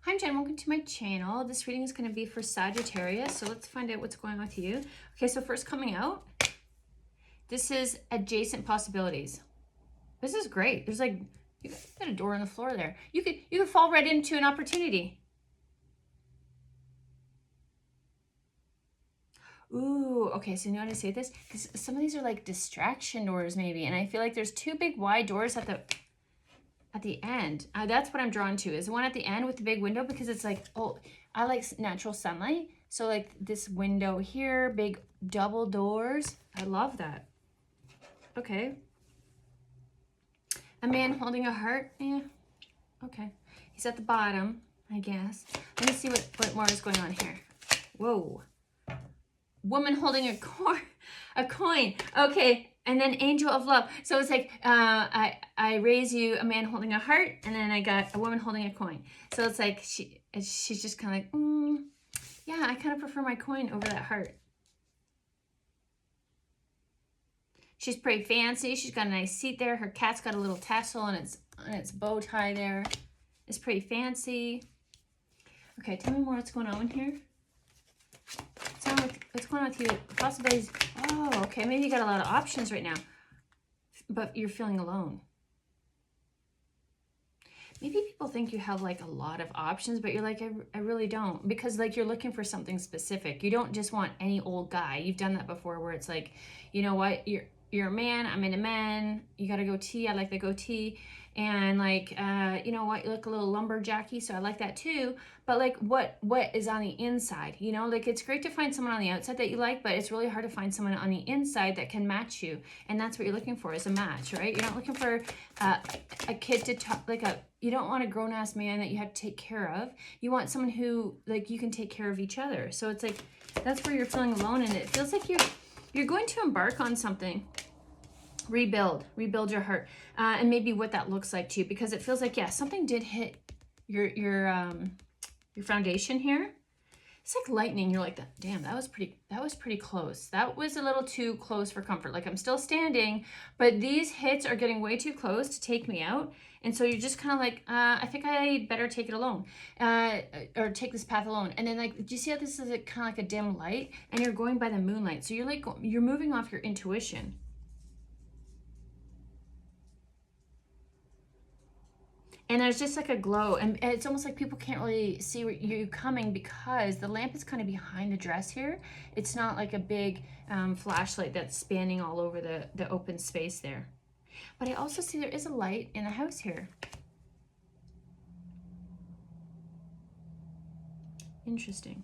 Hi, I'm Jen. Welcome to my channel. This reading is going to be for Sagittarius. So let's find out what's going on with you. Okay, so first coming out, this is adjacent possibilities. This is great. There's like, you got a door on the floor there. You could fall right into an opportunity. Ooh, okay, so you know how to say this? Because some of these are like distraction doors maybe. And I feel like there's two big wide doors at the end. That's what I'm drawn to, is the one at the end with the big window, because it's like, oh, I like natural sunlight. So like this window here, big double doors. I love that. Okay. A man holding a heart. Yeah. Okay. He's at the bottom, I guess. Let me see what more is going on here. Whoa. Woman holding a coin. Okay. And then angel of love. So it's like, I raise you, a man holding a heart, and then I got a woman holding a coin. So it's like, she's just kind of like, yeah, I kind of prefer my coin over that heart. She's pretty fancy. She's got a nice seat there. Her cat's got a little tassel on its bow tie there. It's pretty fancy. Okay, tell me more what's going on in here. What's going on with you? Possibilities. Oh, okay. Maybe you got a lot of options right now, but you're feeling alone. Maybe people think you have like a lot of options, but you're like, I really don't, because like you're looking for something specific. You don't just want any old guy. You've done that before, where it's like, you know what, you're a man, I'm into men, you got a goatee, I like the goatee, and like, you know what, you look a little lumberjacky, so I like that too. But like, what is on the inside? You know, like, it's great to find someone on the outside that you like, but it's really hard to find someone on the inside that can match you. And that's what you're looking for, is a match, right? You're not looking for a kid to talk, like you don't want a grown-ass man that you have to take care of. You want someone who, like, you can take care of each other. So it's like, that's where you're feeling alone, and it feels like you're going to embark on something. Rebuild your heart, and maybe what that looks like to you, because it feels like, yeah, something did hit your foundation here. It's like lightning. You're like, damn, that was pretty close. That was a little too close for comfort. Like, I'm still standing, but these hits are getting way too close to take me out. And so you're just kind of like, I think I better take it alone, or take this path alone. And then, like, do you see how this is kind of like a dim light, and you're going by the moonlight? So you're like, you're moving off your intuition. And there's just like a glow, and it's almost like people can't really see you coming, because the lamp is kind of behind the dress here. It's not like a big flashlight that's spanning all over the open space there. But I also see there is a light in the house here. Interesting.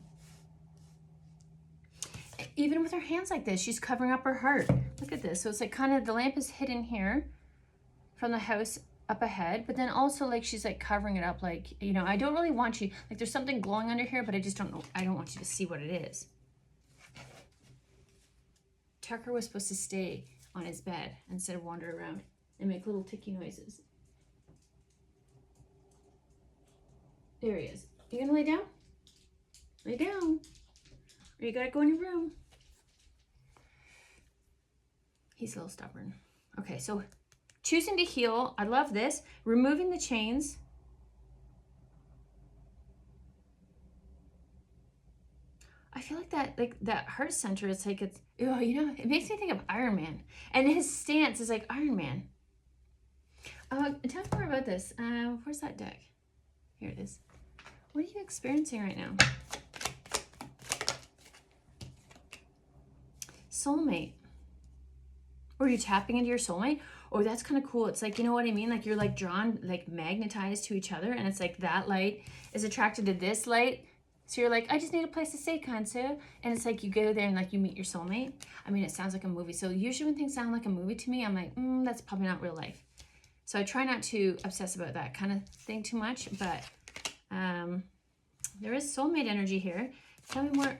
Even with her hands like this, she's covering up her heart. Look at this. So it's like kind of, the lamp is hidden here from the house up ahead, but then also like she's like covering it up, like, you know, I don't really want you, like, there's something glowing under here, but I just don't know, I don't want you to see what it is. Tucker was supposed to stay on his bed instead of wander around and make little ticky noises. There he is. You gonna lay down? Lay down. Or you gotta go in your room. He's a little stubborn. Okay, so choosing to heal. I love this. Removing the chains. I feel like that heart center is like, it's, oh, you know, it makes me think of Iron Man. And his stance is like Iron Man. Tell me more about this. Where's that deck? Here it is. What are you experiencing right now? Soulmate. Or you're tapping into your soulmate. Oh, that's kind of cool. It's like, you know what I mean? Like, you're like drawn, like magnetized to each other. And it's like that light is attracted to this light. So you're like, I just need a place to stay, Kansu. And it's like, you go there and like you meet your soulmate. I mean, it sounds like a movie. So usually when things sound like a movie to me, I'm like, that's probably not real life. So I try not to obsess about that kind of thing too much. But there is soulmate energy here. Tell me more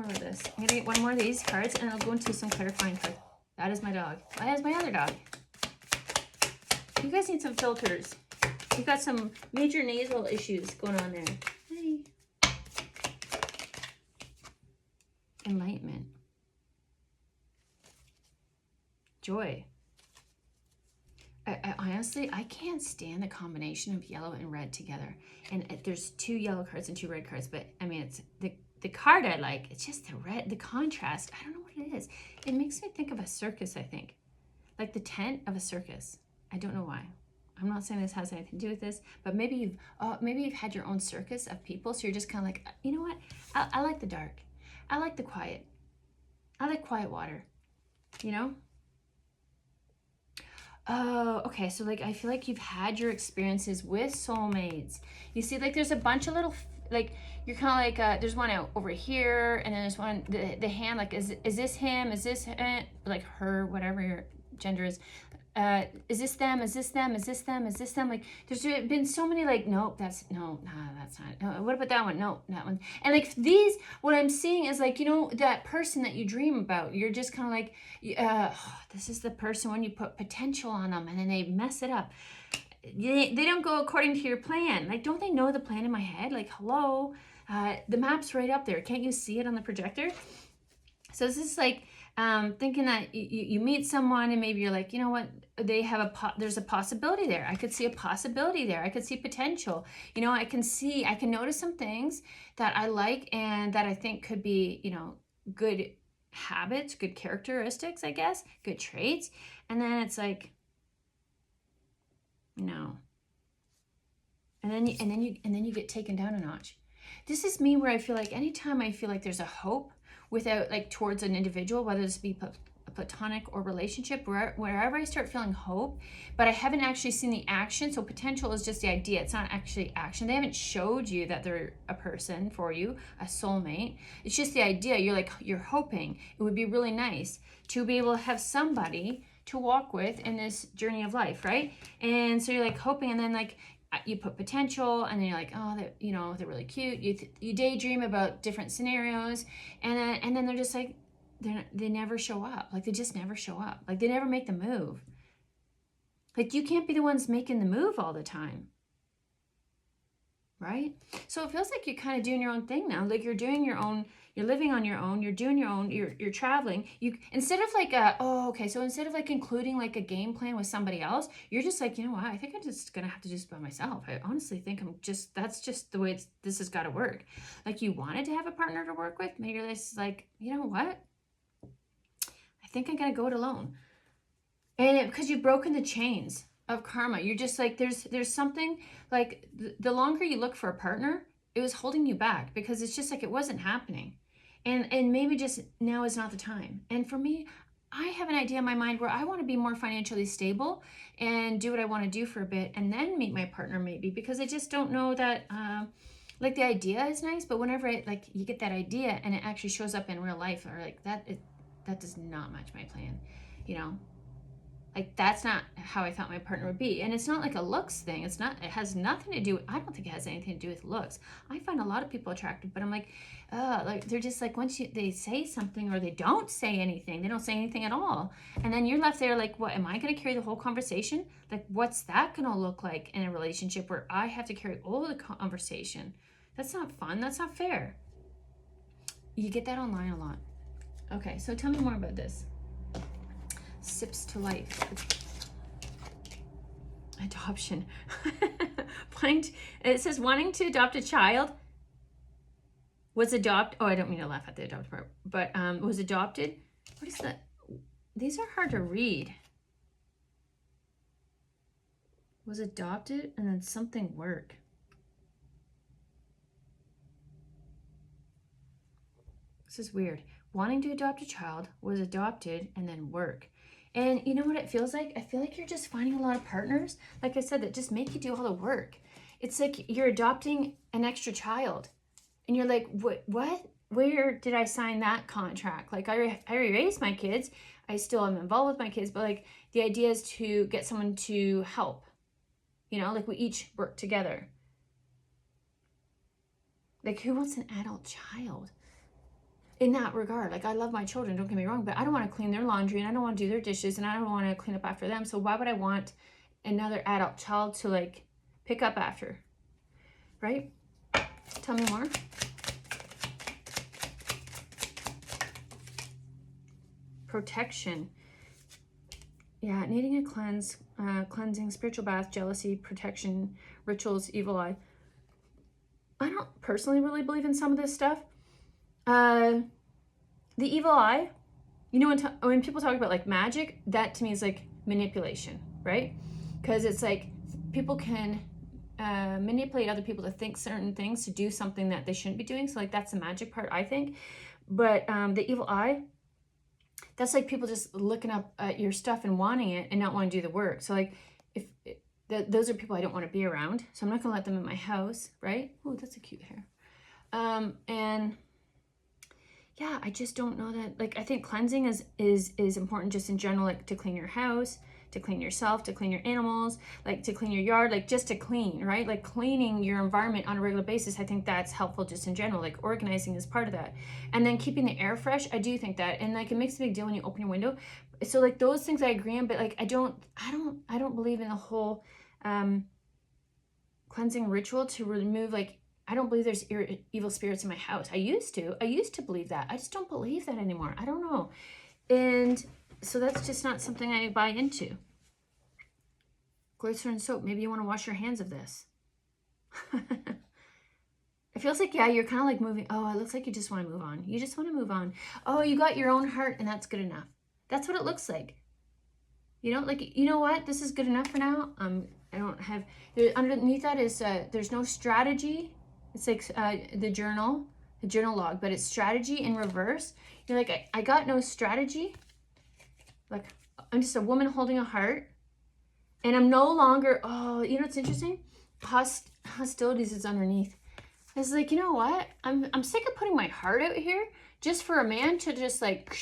about this. I'm going to get one more of these cards, and I'll go into some clarifying cards. That is my dog. That is my other dog. You guys need some filters. You've got some major nasal issues going on there. Hi. Enlightenment. Joy. I honestly, I can't stand the combination of yellow and red together. And there's 2 yellow cards and 2 red cards, but I mean, it's the card I like. It's just the red, the contrast. I don't know what it is. It makes me think of a circus, I think. Like the tent of a circus. I don't know why. I'm not saying this has anything to do with this, but maybe you've had your own circus of people, so you're just kind of like, you know what? I like the dark. I like the quiet. I like quiet water. You know? Oh, okay. So like, I feel like you've had your experiences with soulmates. You see, like there's a bunch of little, like, you're kind of like, there's one out over here, and then there's one, the hand, like, is this him? Is this like her, whatever your gender is? Is this them? Is this them? Is this them? Is this them? Like, there's been so many, like, nope, that's not. What about that one? No, that one. And like these, what I'm seeing is like, you know, that person that you dream about, you're just kind of like, this is the person when you put potential on them and then they mess it up. They don't go according to your plan. Like, don't they know the plan in my head? Like, hello, the map's right up there. Can't you see it on the projector? So this is like, thinking that you meet someone and maybe you're like, you know what, they have there's a possibility there. I could see a possibility there. I could see potential. You know, I can notice some things that I like and that I think could be, you know, good habits, good characteristics, I guess, good traits. And then it's like, no. And then you get taken down a notch. This is me where I feel like anytime I feel like there's a hope without, like, towards an individual, whether this be a platonic or relationship, wherever I start feeling hope, but I haven't actually seen the action. So potential is just the idea. It's not actually action. They haven't showed you that they're a person for you, a soulmate. It's just the idea. You're hoping it would be really nice to be able to have somebody to walk with in this journey of life, right? And so you're like hoping, and then like, you put potential, and then you're like, oh, you know, they're really cute. You daydream about different scenarios, and then they're just like, they never show up. Like, they just never show up. Like, they never make the move. Like, you can't be the ones making the move all the time, right? So it feels like you're kind of doing your own thing now. Like, you're doing your own. You're living on your own. You're doing your own. You're traveling. Instead of like so instead of like including like a game plan with somebody else, you're just like, you know what? I think I'm just gonna have to just by myself. I honestly think that's just the way this has got to work. Like, you wanted to have a partner to work with, maybe this like, you know what? I think I'm gonna go it alone. And because you've broken the chains of karma, you're just like, there's something like the longer you look for a partner, it was holding you back because it's just like it wasn't happening. And maybe just now is not the time. And for me, I have an idea in my mind where I want to be more financially stable and do what I want to do for a bit and then meet my partner maybe, because I just don't know that, like, the idea is nice, but whenever you get that idea and it actually shows up in real life, or like that does not match my plan, you know? Like, that's not how I thought my partner would be. And it's not like a looks thing. It has nothing to do with, I don't think it has anything to do with looks. I find a lot of people attractive, but I'm like they're just like, once they say something or they don't say anything, they don't say anything at all. And then you're left there like, what, am I going to carry the whole conversation? Like, what's that going to look like in a relationship where I have to carry all the conversation? That's not fun. That's not fair. You get that online a lot. Okay, so tell me more about this. Sips to life. Adoption. It says wanting to adopt a child. Oh, I don't mean to laugh at the adopted part, but was adopted. What is that? These are hard to read. Was adopted and then something work. This is weird. Wanting to adopt a child, was adopted, and then work. And you know what it feels like? I feel like you're just finding a lot of partners, like I said, that just make you do all the work. It's like you're adopting an extra child. And you're like, what? Where did I sign that contract? Like, I raised my kids. I still am involved with my kids. But, like, the idea is to get someone to help. You know, like, we each work together. Like, who wants an adult child? In that regard, like, I love my children, don't get me wrong, but I don't want to clean their laundry, and I don't want to do their dishes, and I don't want to clean up after them. So why would I want another adult child to, like, pick up after? Right? Tell me more. Protection. Yeah, needing a cleansing, spiritual bath, jealousy, protection, rituals, evil eye. I don't personally really believe in some of this stuff. The evil eye, you know, when people talk about like magic, that to me is like manipulation, right? Because it's like people can manipulate other people to think certain things, to do something that they shouldn't be doing. So like that's the magic part, I think. But the evil eye, that's like people just looking up at your stuff and wanting it and not wanting to do the work. So like if those are people I don't want to be around, so I'm not gonna let them in my house, right? Oh, that's a cute hair. And yeah, I just don't know that, like, I think cleansing is important just in general, like to clean your house, to clean yourself, to clean your animals, like to clean your yard, like just to clean, right? Like cleaning your environment on a regular basis, I think that's helpful just in general. Like organizing is part of that. And then keeping the air fresh, I do think that. And like it makes a big deal when you open your window. So like those things I agree on, but like I don't believe in the whole cleansing ritual to remove, like, I don't believe there's evil spirits in my house. I used to believe that. I just don't believe that anymore. I don't know. And so that's just not something I buy into. Glycerin soap. Maybe you want to wash your hands of this. It feels like, yeah, you're kind of like moving. Oh, it looks like you just want to move on. You just want to move on. Oh, you got your own heart and that's good enough. That's what it looks like. You know, like, you know what? This is good enough for now. I don't have, underneath that is, there's no strategy. It's like the journal log, but it's strategy in reverse. You're like, I got no strategy. Like, I'm just a woman holding a heart. And I'm no longer, oh, you know what's interesting? Hostilities is underneath. It's like, you know what? I'm sick of putting my heart out here just for a man to just like,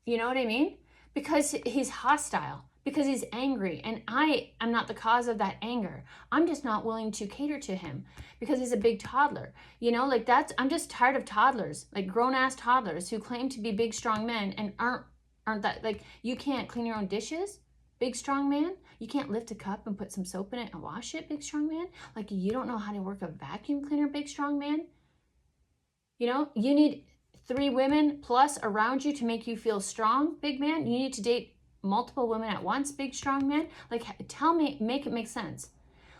you know what I mean? Because he's hostile, because he's angry, and I am not the cause of that anger. I'm just not willing to cater to him because he's a big toddler. You know, like I'm just tired of toddlers, like grown-ass toddlers who claim to be big, strong men and aren't that, like, you can't clean your own dishes, big, strong man. You can't lift a cup and put some soap in it and wash it, big, strong man. Like, you don't know how to work a vacuum cleaner, big, strong man. You know, you need 3 women plus around you to make you feel strong, big man. You need to date multiple women at once, big, strong man. Like, tell me, make it make sense.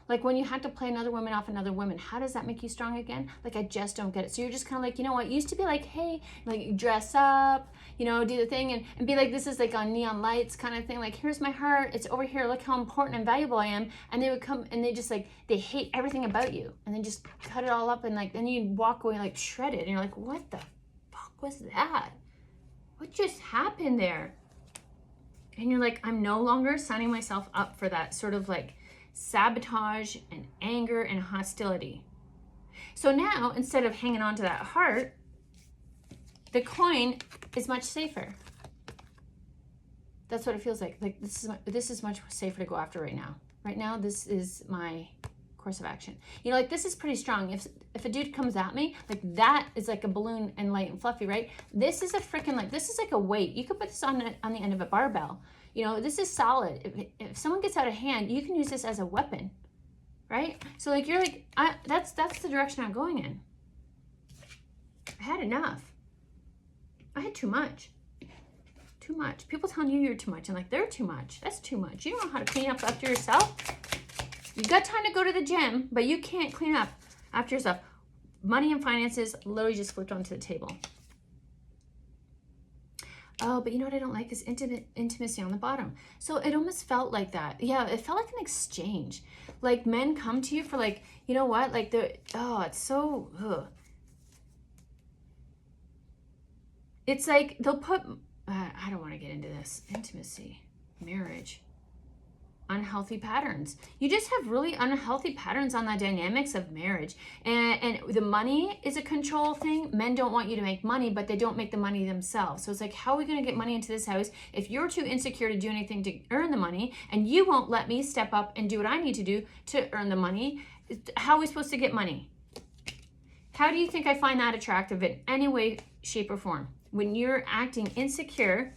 Like, when you have to play another woman off another woman, how does that make you strong again? Like, I just don't get it. So you're just kind of like, you know what, it used to be like, hey, like, dress up, you know, do the thing and be like, this is like on neon lights kind of thing. Like, here's my heart, it's over here, look how important and valuable I am. And they would come and they just like, they hate everything about you. And then just cut it all up and like, then you walk away like shredded. And you're like, what the fuck was that? What just happened there? And you're like, I'm no longer signing myself up for that sort of like sabotage and anger and hostility. So now, instead of hanging on to that heart, the coin is much safer. That's what it feels like. Like, this is much safer to go after right now. Right now, this is my course of action. You know, like, this is pretty strong. If a dude comes at me, like, that is like a balloon and light and fluffy, right? This is a freaking, like, this is like a weight. You could put this on the end of a barbell. You know, this is solid. If someone gets out of hand, you can use this as a weapon, right? So like, you're like, that's the direction I'm going in. I had enough. I had too much. Too much. People telling you you're too much. And like, they're too much. That's too much. You don't know how to clean up after yourself. You got time to go to the gym, but you can't clean up after yourself. Money and finances literally just flipped onto the table. Oh, but you know what I don't like is intimacy on the bottom. So it almost felt like that. Yeah, it felt like an exchange. Like, men come to you for like, you know what? Like, it's so, it's like they'll put, I don't want to get into this. Intimacy, marriage, unhealthy patterns. You just have really unhealthy patterns on the dynamics of marriage. And the money is a control thing. Men don't want you to make money, but they don't make the money themselves. So it's like, how are we going to get money into this house if you're too insecure to do anything to earn the money, and you won't let me step up and do what I need to do to earn the money? How are we supposed to get money? How do you think I find that attractive in any way, shape, or form? When you're acting insecure,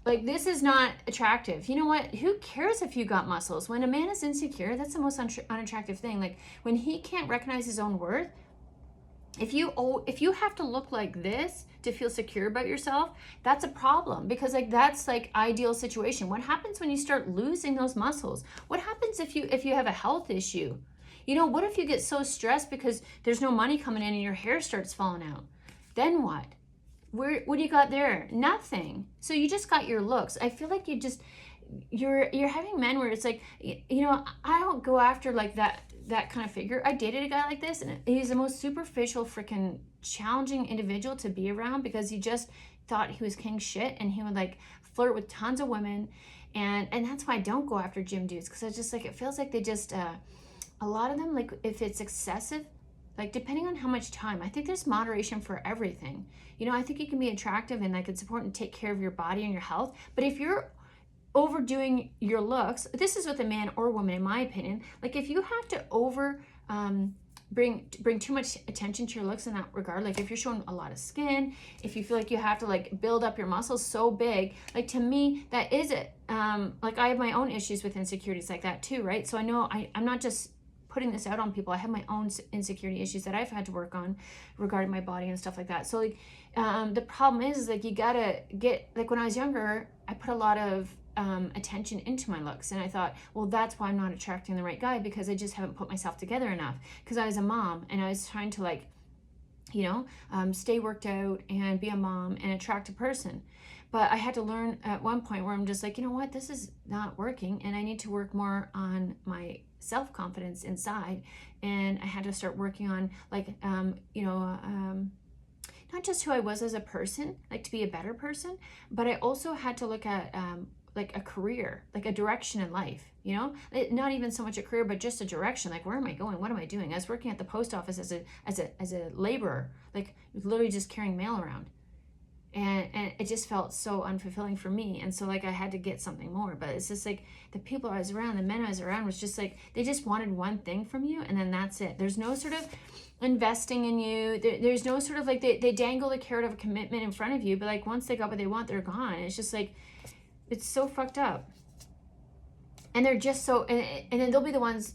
like, this is not attractive. You know what? Who cares if you got muscles? When a man is insecure, that's the most unattractive thing. Like, when he can't recognize his own worth, If you have to look like this to feel secure about yourself, that's a problem, because like that's like ideal situation. What happens when you start losing those muscles? What happens if you have a health issue? You know, what if you get so stressed because there's no money coming in and your hair starts falling out? Then what? What do you got there? Nothing. So you just got your looks. I feel like you're having men where it's like, you know, I don't go after like that kind of figure. I dated a guy like this, and he's the most superficial, freaking challenging individual to be around, because he just thought he was king shit, and he would like flirt with tons of women, and that's why I don't go after gym dudes, because I just like, it feels like they just a lot of them, like if it's excessive, like depending on how much time, I think there's moderation for everything. You know, I think you can be attractive and like it's important to take care of your body and your health, but if you're overdoing your looks, this is with a man or woman in my opinion, like if you have to bring too much attention to your looks in that regard, like if you're showing a lot of skin, if you feel like you have to like build up your muscles so big, like to me that is it. Like I have my own issues with insecurities like that too, right? So I know I'm not just putting this out on people. I have my own insecurity issues that I've had to work on regarding my body and stuff like that. So like the problem is like you gotta get, like when I was younger, I put a lot of attention into my looks, and I thought, well, that's why I'm not attracting the right guy, because I just haven't put myself together enough, because I was a mom and I was trying to like, you know, stay worked out and be a mom and attract a person. But I had to learn at one point where I'm just like, you know what, this is not working, and I need to work more on my self-confidence inside. And I had to start working on like you know, not just who I was as a person, like to be a better person, but I also had to look at like a career, like a direction in life, you know, not even so much a career, but just a direction. Like, where am I going? What am I doing? I was working at the post office as a laborer, like literally just carrying mail around. And it just felt so unfulfilling for me. And so like I had to get something more. But it's just like the people I was around, the men I was around, was just like, they just wanted one thing from you, and then that's it. There's no sort of investing in you. There's no sort of like, they dangle the carrot of a commitment in front of you, but like once they got what they want, they're gone. It's just like, it's so fucked up. And they're just so, and then they'll be the ones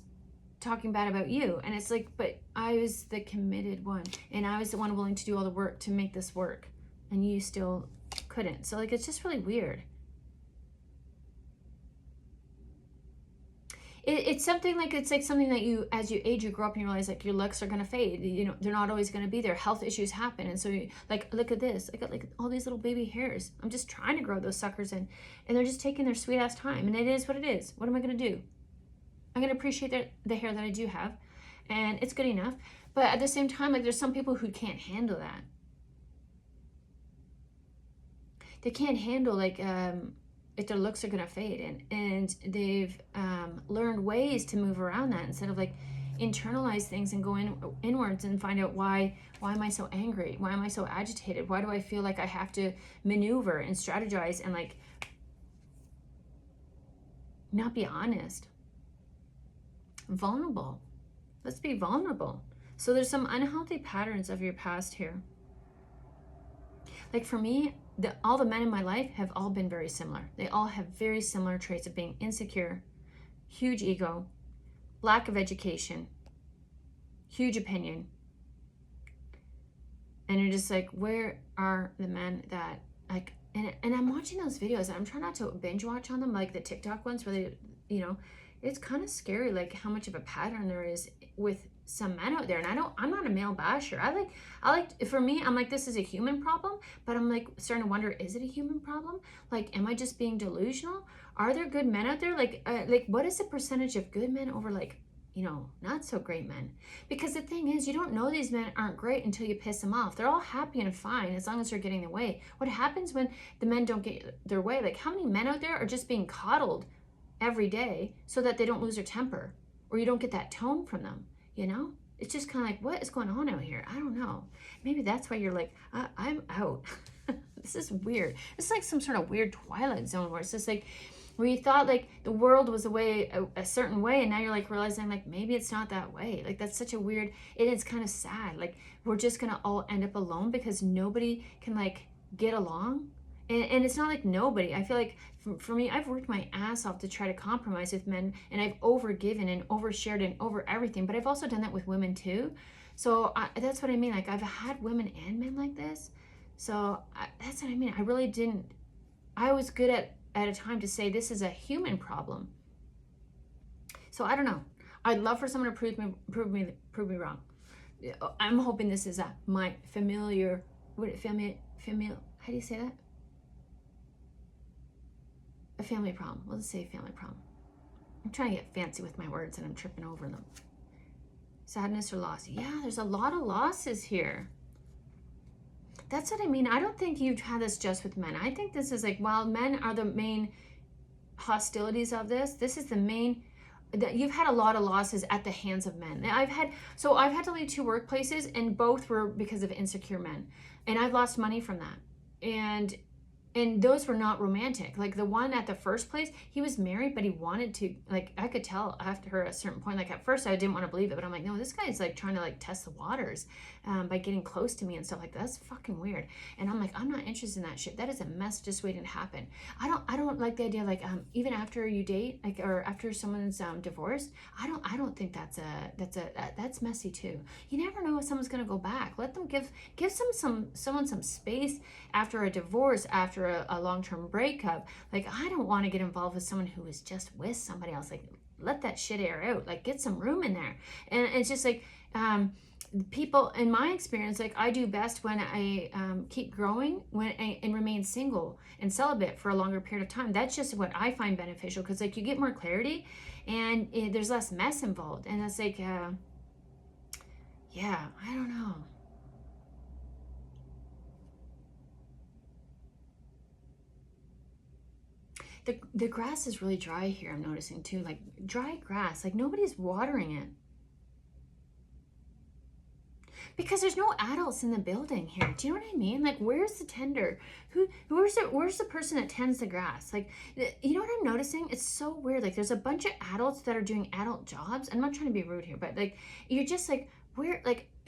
talking bad about you. And it's like, but I was the committed one, and I was the one willing to do all the work to make this work, and you still couldn't. So like, it's just really weird. It's something like, it's like something that you, as you age, you grow up and you realize like your looks are going to fade. You know, they're not always going to be there. Health issues happen. And so you, like, look at this. I got like all these little baby hairs. I'm just trying to grow those suckers in, and they're just taking their sweet ass time. And it is what it is. What am I going to do? I'm going to appreciate the hair that I do have, and it's good enough. But at the same time, like there's some people who can't handle that. They can't handle like, if their looks are going to fade, and they've learned ways to move around that instead of like internalize things and go inwards and find out why am I so angry? Why am I so agitated? Why do I feel like I have to maneuver and strategize and like not be honest? Vulnerable. Let's be vulnerable. So there's some unhealthy patterns of your past here. Like for me, all the men in my life have all been very similar. They all have very similar traits of being insecure, huge ego, lack of education, huge opinion. And you're just like, where are the men that like, and I'm watching those videos, and I'm trying not to binge watch on them, like the TikTok ones where they, you know, it's kind of scary like how much of a pattern there is with some men out there. And I'm not a male basher. I like, for me, I'm like, this is a human problem, but I'm like starting to wonder, is it a human problem? Like, am I just being delusional? Are there good men out there? Like what is the percentage of good men over like, you know, not so great men? Because the thing is, you don't know these men aren't great until you piss them off. They're all happy and fine as long as they're getting their way. What happens when the men don't get their way? Like, how many men out there are just being coddled every day so that they don't lose their temper, or you don't get that tone from them? You know, it's just kind of like, what is going on out here? I don't know. Maybe that's why you're like, I'm out. This is weird. It's like some sort of weird Twilight Zone where it's just like, where you thought like the world was a certain way, and now you're like realizing like maybe it's not that way. Like that's such a weird, it is kind of sad. Like we're just gonna all end up alone because nobody can like get along. And it's not like nobody. I feel like for me, I've worked my ass off to try to compromise with men, and I've overgiven and overshared and over everything. But I've also done that with women too. So that's what I mean. Like, I've had women and men like this. So that's what I mean. I really didn't. I was good at a time to say this is a human problem. So I don't know. I'd love for someone to prove me wrong. I'm hoping this is my familiar. How do you say that? A family problem. Let's say family problem. I'm trying to get fancy with my words and I'm tripping over them. Sadness or loss. Yeah, there's a lot of losses here. That's what I mean. I don't think you've had this just with men. I think this is like, while men are the main hostilities of this, this is the main, that you've had a lot of losses at the hands of men. I've had to leave 2 workplaces, and both were because of insecure men. And I've lost money from that. And those were not romantic. Like, the one at the first place, he was married, but he wanted to, like, I could tell after a certain point, like, at first I didn't want to believe it, but I'm like, no, this guy's like trying to like test the waters by getting close to me and stuff like that. That's fucking weird. And I'm like, I'm not interested in that shit. That is a mess just waiting to happen. I don't like the idea of like, even after you date, like, or after someone's divorced, I don't think that's messy too. You never know if someone's gonna go back. Let them give someone some space after a divorce, after a long-term breakup. Like, I don't want to get involved with someone who is just with somebody else. Like, let that shit air out. Like, get some room in there. And it's just like, people, in my experience, like, I do best when I keep growing and remain single and celibate for a longer period of time. That's just what I find beneficial, because like, you get more clarity and there's less mess involved. And it's like, yeah, I don't know. The grass is really dry here, I'm noticing too. Like, dry grass, like nobody's watering it. Because there's no adults in the building here. Do you know what I mean? Like, where's the tender? Where's the person that tends the grass? Like, you know what I'm noticing? It's so weird. Like, there's a bunch of adults that are doing adult jobs. I'm not trying to be rude here, but like, you're just like,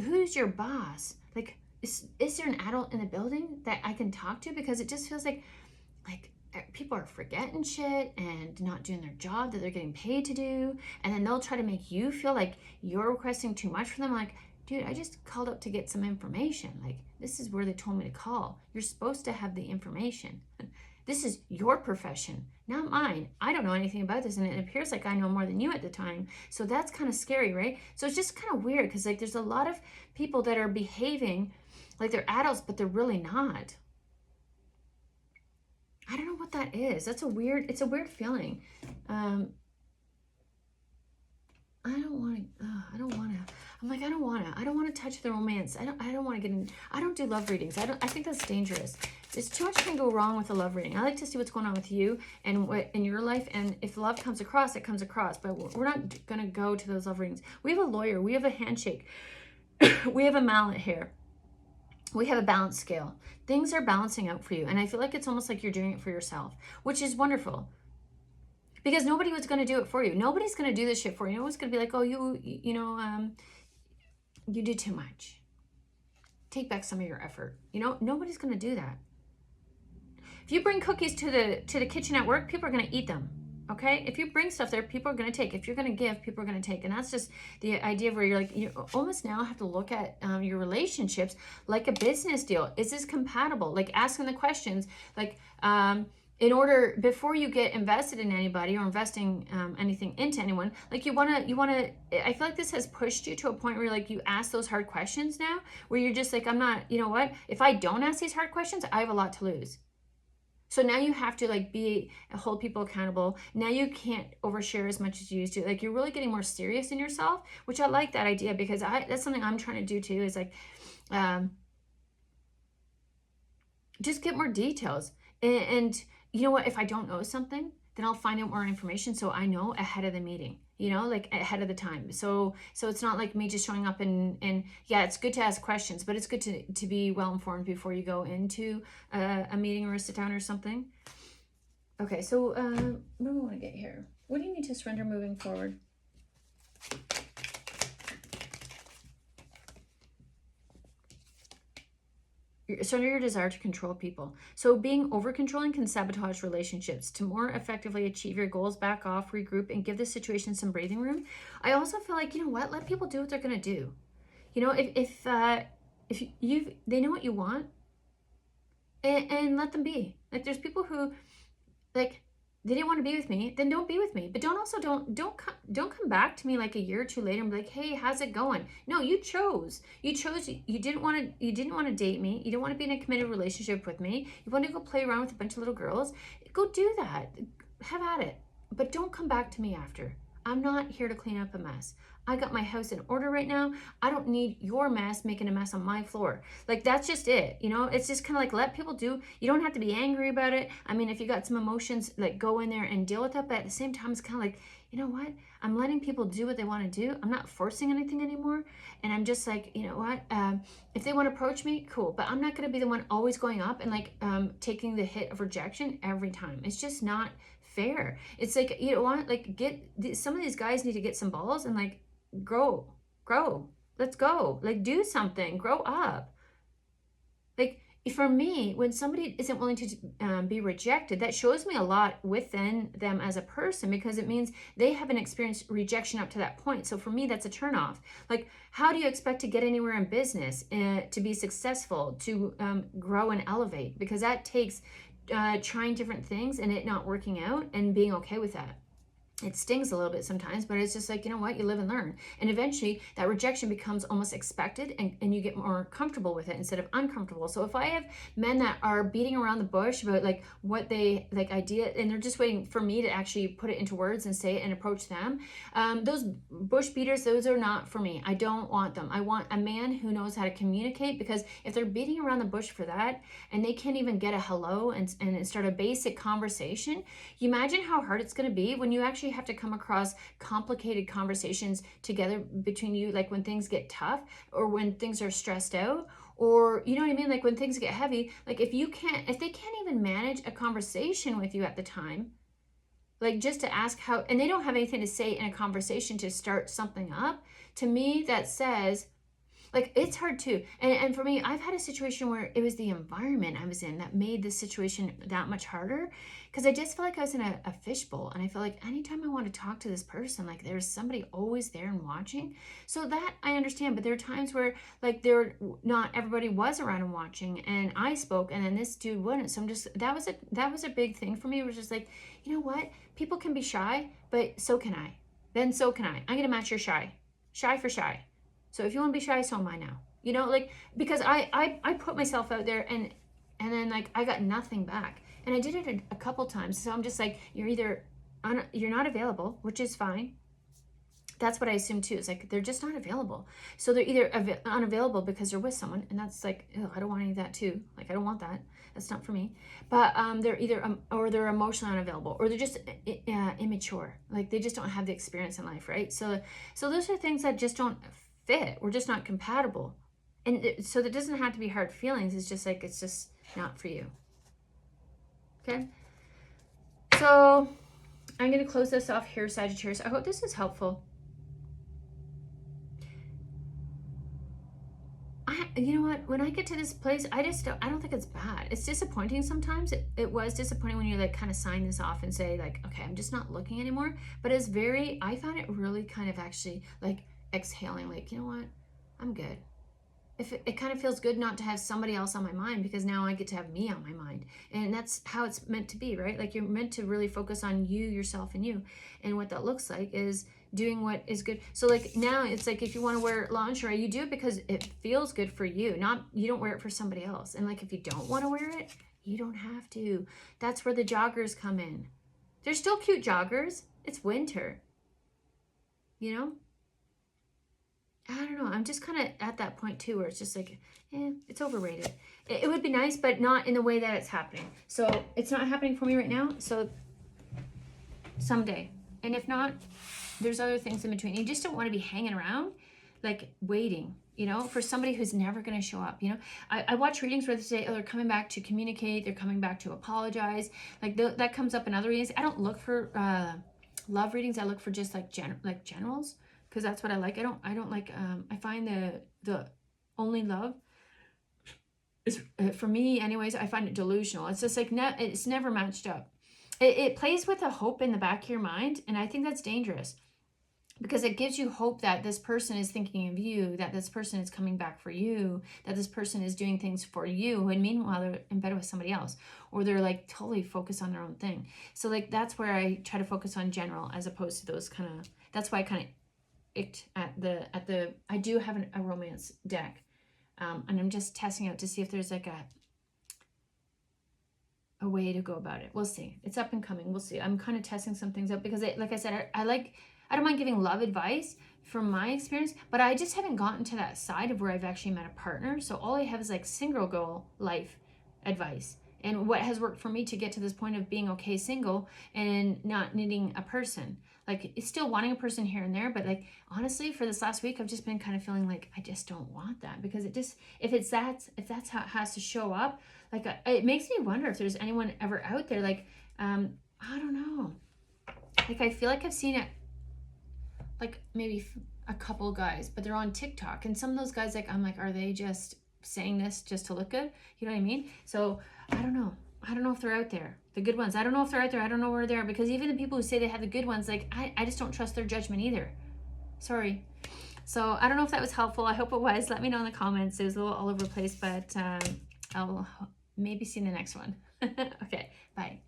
who's your boss? Like, is there an adult in the building that I can talk to? Because it just feels like people are forgetting shit and not doing their job that they're getting paid to do. And then they'll try to make you feel like you're requesting too much from them. Like, dude, I just called up to get some information. Like, this is where they told me to call. You're supposed to have the information. This is your profession, not mine. I don't know anything about this, and it appears like I know more than you at the time. So that's kind of scary, right? So it's just kind of weird, because like, there's a lot of people that are behaving like they're adults, but they're really not. I don't know what that is. It's a weird feeling. I don't want to, I'm like, I don't want to touch the romance. I don't want to get in, I don't do love readings. I think that's dangerous. There's too much can go wrong with a love reading. I like to see what's going on with you and what in your life. And if love comes across, it comes across, but we're not going to go to those love readings. We have a lawyer. We have a handshake. We have a mallet here. We have a balance scale. Things are balancing out for you. And I feel like it's almost like you're doing it for yourself, which is wonderful. Because nobody was going to do it for you. Nobody's going to do this shit for you. No one's going to be like, oh, you did too much. Take back some of your effort. Nobody's going to do that. If you bring cookies to the kitchen at work, people are going to eat them. Okay? If you bring stuff there, people are going to take. If you're going to give, people are going to take. And that's just the idea where you're like, you almost now have to look at your relationships like a business deal. Is this compatible? Like, asking the questions, like, in order, before you get invested in anybody or investing anything into anyone, like, you want to, I feel like this has pushed you to a point where like, you ask those hard questions now, where you're just like, I'm not, you know what? If I don't ask these hard questions, I have a lot to lose. So now you have to like hold people accountable. Now you can't overshare as much as you used to. Like, you're really getting more serious in yourself, which I like that idea, because that's something I'm trying to do too, is like, just get more details. And you know what? If I don't know something, then I'll find out more information, so I know ahead of the meeting, like ahead of the time. So it's not like me just showing up and yeah, it's good to ask questions, but it's good to be well informed before you go into a meeting or a sit down or something. Okay, so what do we want to get here? What do you need to surrender moving forward? surrender your desire to control people. So being over controlling can sabotage relationships. To more effectively achieve your goals, back off, regroup, and give the situation some breathing room. I also feel like, you know what, let people do what they're gonna do. You know, if they know what you want, and let them be. Like, there's people who, like, they didn't want to be with me, then don't be with me. But don't come back to me like a year or two later and be like, hey, how's it going? No, you didn't want to date me. You didn't want to be in a committed relationship with me. You want to go play around with a bunch of little girls. Go do that. Have at it. But don't come back to me after. I'm not here to clean up a mess. I got my house in order right now. I don't need your mess making a mess on my floor. Like, that's just it. You know, it's just kind of like, let people do. You don't have to be angry about it. I mean, if you got some emotions, like, go in there and deal with that. But at the same time, it's kind of like, you know what? I'm letting people do what they want to do. I'm not forcing anything anymore. And I'm just like, you know what? If they want to approach me, cool. But I'm not going to be the one always going up and like taking the hit of rejection every time. It's just not fair. It's like, you know what? Like, some of these guys need to get some balls and like grow. Let's go. Like, do something. Grow up. Like, for me, when somebody isn't willing to be rejected, that shows me a lot within them as a person, because it means they haven't experienced rejection up to that point. So for me, that's a turnoff. Like, how do you expect to get anywhere in business, to be successful, to grow and elevate? Because that takes trying different things and it not working out and being okay with that. It stings a little bit sometimes, but it's just like, you know what, you live and learn. And eventually that rejection becomes almost expected, and you get more comfortable with it instead of uncomfortable. So if I have men that are beating around the bush about like what they like idea, and they're just waiting for me to actually put it into words and say it and approach them, those bush beaters, those are not for me. I don't want them. I want a man who knows how to communicate, because if they're beating around the bush for that and they can't even get a hello and start a basic conversation, you imagine how hard it's going to be when you actually have to come across complicated conversations together between you, like when things get tough or when things are stressed out, or you know what I mean, like when things get heavy. Like, if they can't even manage a conversation with you at the time, like just to ask how, and they don't have anything to say in a conversation to start something up, to me that says, like, it's hard too. And for me, I've had a situation where it was the environment I was in that made this situation that much harder, because I just felt like I was in a fishbowl, and I feel like anytime I want to talk to this person, like there's somebody always there and watching. So that I understand, but there are times where like not everybody was around and watching, and I spoke and then this dude wouldn't. So I'm just, that was a big thing for me. It was just like, you know what? People can be shy, but so can I. Then so can I. I'm going to match your shy. Shy for shy. So if you want to be shy, so am I now. You know, like, because I put myself out there, and then like I got nothing back. And I did it a couple times. So I'm just like, you're not available, which is fine. That's what I assume too. It's like, they're just not available. So they're either unavailable because they're with someone, and that's like, ew, I don't want any of that too. Like, I don't want that. That's not for me. But they're either or they're emotionally unavailable, or they're just immature. Like, they just don't have the experience in life, right? So those are things that just don't fit. We're just not compatible. And so that doesn't have to be hard feelings. It's just like, it's just not for you. Okay? So I'm going to close this off here, Sagittarius. I hope this is helpful. You know what? When I get to this place, I don't think it's bad. It's disappointing sometimes. It was disappointing when you like kind of sign this off and say like, okay, I'm just not looking anymore. But I found it really kind of actually like exhaling, like, you know what? I'm good. If it kind of feels good not to have somebody else on my mind, because now I get to have me on my mind. And that's how it's meant to be, right? Like, you're meant to really focus on you, yourself, and you. And what that looks like is doing what is good. So like now it's like, if you want to wear lingerie, you do it because it feels good for you, you don't wear it for somebody else. And like, if you don't want to wear it, you don't have to. That's where the joggers come in. They're still cute joggers. It's winter, you know? I don't know. I'm just kind of at that point too, where it's just like, it's overrated. It would be nice, but not in the way that it's happening. So it's not happening for me right now. So someday. And if not, there's other things in between. You just don't want to be hanging around, like waiting, you know, for somebody who's never going to show up. You know, I watch readings where they say, oh, they're coming back to communicate. They're coming back to apologize. Like that comes up in other readings. I don't look for love readings. I look for just like generals, because that's what I like. I don't like, I find the only love is, for me anyways, I find it delusional. It's just like, it's never matched up. It plays with a hope in the back of your mind, and I think that's dangerous, because it gives you hope that this person is thinking of you, that this person is coming back for you, that this person is doing things for you, and meanwhile they're in bed with somebody else, or they're like totally focused on their own thing. So like that's where I try to focus on general, as opposed to those kind of, that's why I kind of icked at the I do have a romance deck, and I'm just testing out to see if there's like a way to go about it. We'll see. It's up and coming. We'll see. I'm kind of testing some things out, because like I said, I don't mind giving love advice from my experience, but I just haven't gotten to that side of where I've actually met a partner. So all I have is like single girl life advice, and what has worked for me to get to this point of being okay single and not needing a person. Like, it's still wanting a person here and there, but like honestly, for this last week, I've just been kind of feeling like I just don't want that, because it just, if that's how it has to show up, like it makes me wonder if there's anyone ever out there, like I don't know, like I feel like I've seen it, like maybe a couple guys, but they're on TikTok, and some of those guys, like I'm like, are they just saying this just to look good? You know what I mean? So I don't know if they're out there, the good ones. I don't know if they're out there. I don't know where they are, because even the people who say they have the good ones, like I just don't trust their judgment either. Sorry. So I don't know if that was helpful. I hope it was. Let me know in the comments. It was a little all over the place, but I'll maybe see you in the next one. Okay, bye.